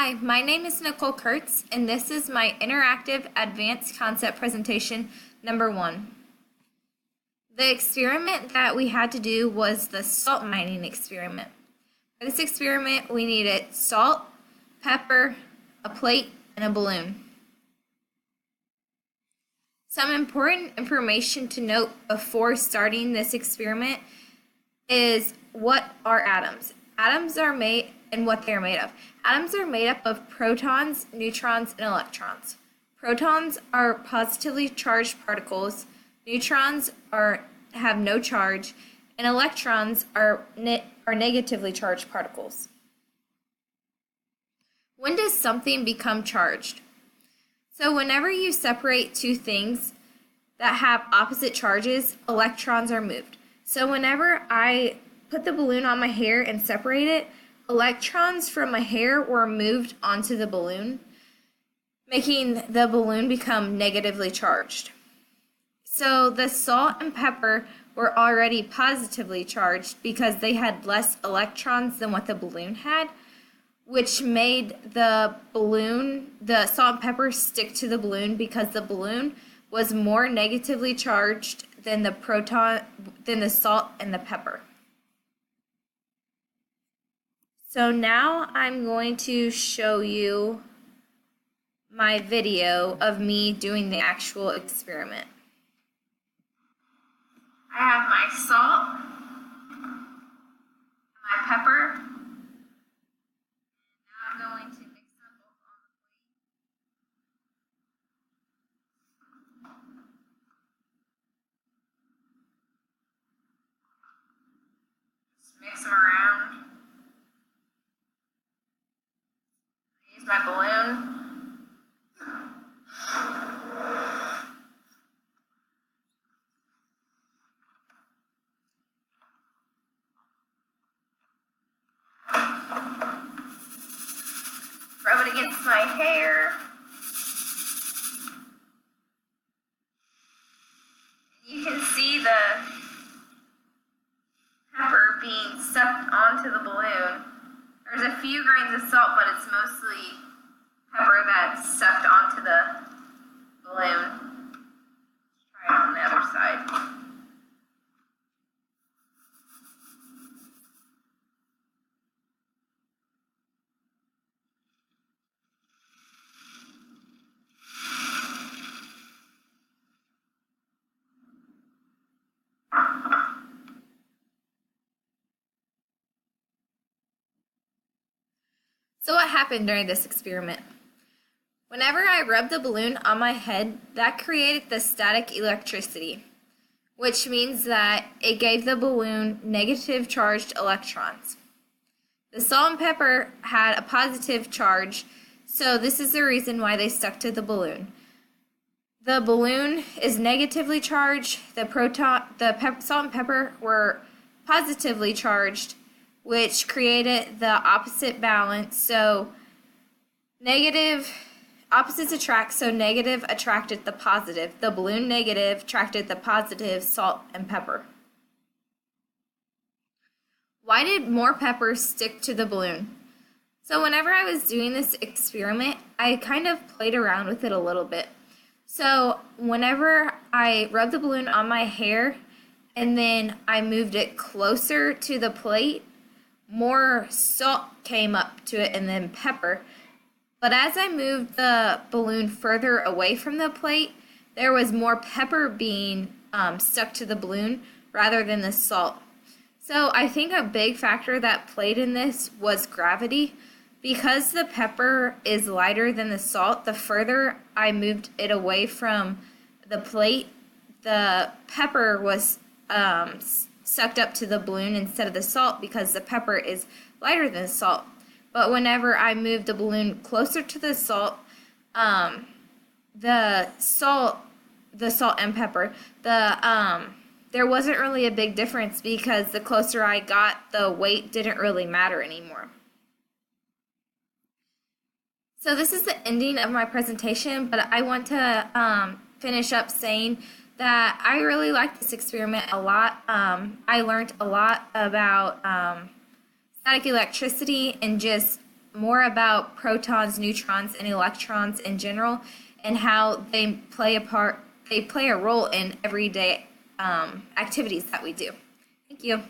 Hi, my name is Nicole Kurtz, and this is my interactive advanced concept presentation number 1. The experiment that we had to do was the salt mining experiment. For this experiment, we needed salt, pepper, a plate, and a balloon. Some important information to note before starting this experiment is what are atoms. Atoms are made and what they are made of. Atoms are made up of protons, neutrons, and electrons. Protons are positively charged particles, neutrons have no charge, and electrons are negatively charged particles. When does something become charged? So whenever you separate two things that have opposite charges, electrons are moved. So whenever I put the balloon on my hair and separate it, electrons from my hair were moved onto the balloon, making the balloon become negatively charged. So the salt and pepper were already positively charged because they had less electrons than what the balloon had, which made the salt and pepper stick to the balloon because the balloon was more negatively charged than the salt and the pepper. So now I'm going to show you my video of me doing the actual experiment. I have my salt, my pepper. Now I'm going to mix them both on the plate. Just mix them around. Use my balloon. Rub it against my hair. You can see the pepper being sucked onto the balloon. There's a few grains of salt, but it's mostly pepper that's sucked onto the balloon. Let's try it on the other side. So what happened during this experiment? Whenever I rubbed the balloon on my head, that created the static electricity, which means that it gave the balloon negative charged electrons. The salt and pepper had a positive charge, so this is the reason why they stuck to the balloon. The balloon is negatively charged, salt and pepper were positively charged, which created the opposite balance. So opposites attract, so negative attracted the positive. The balloon negative attracted the positive salt and pepper. Why did more pepper stick to the balloon? So whenever I was doing this experiment, I kind of played around with it a little bit. So whenever I rubbed the balloon on my hair and then I moved it closer to the plate, more salt came up to it and then pepper. But as I moved the balloon further away from the plate, there was more pepper being stuck to the balloon rather than the salt. So I think a big factor that played in this was gravity. Because the pepper is lighter than the salt, the further I moved it away from the plate, the pepper was sucked up to the balloon instead of the salt because the pepper is lighter than the salt. But whenever I moved the balloon closer to the salt, the salt and pepper, there wasn't really a big difference because the closer I got, the weight didn't really matter anymore. So this is the ending of my presentation, but I want to finish up saying that I really liked this experiment a lot. I learned a lot about static electricity and just more about protons, neutrons, and electrons in general, and how they play a role in everyday activities that we do. Thank you.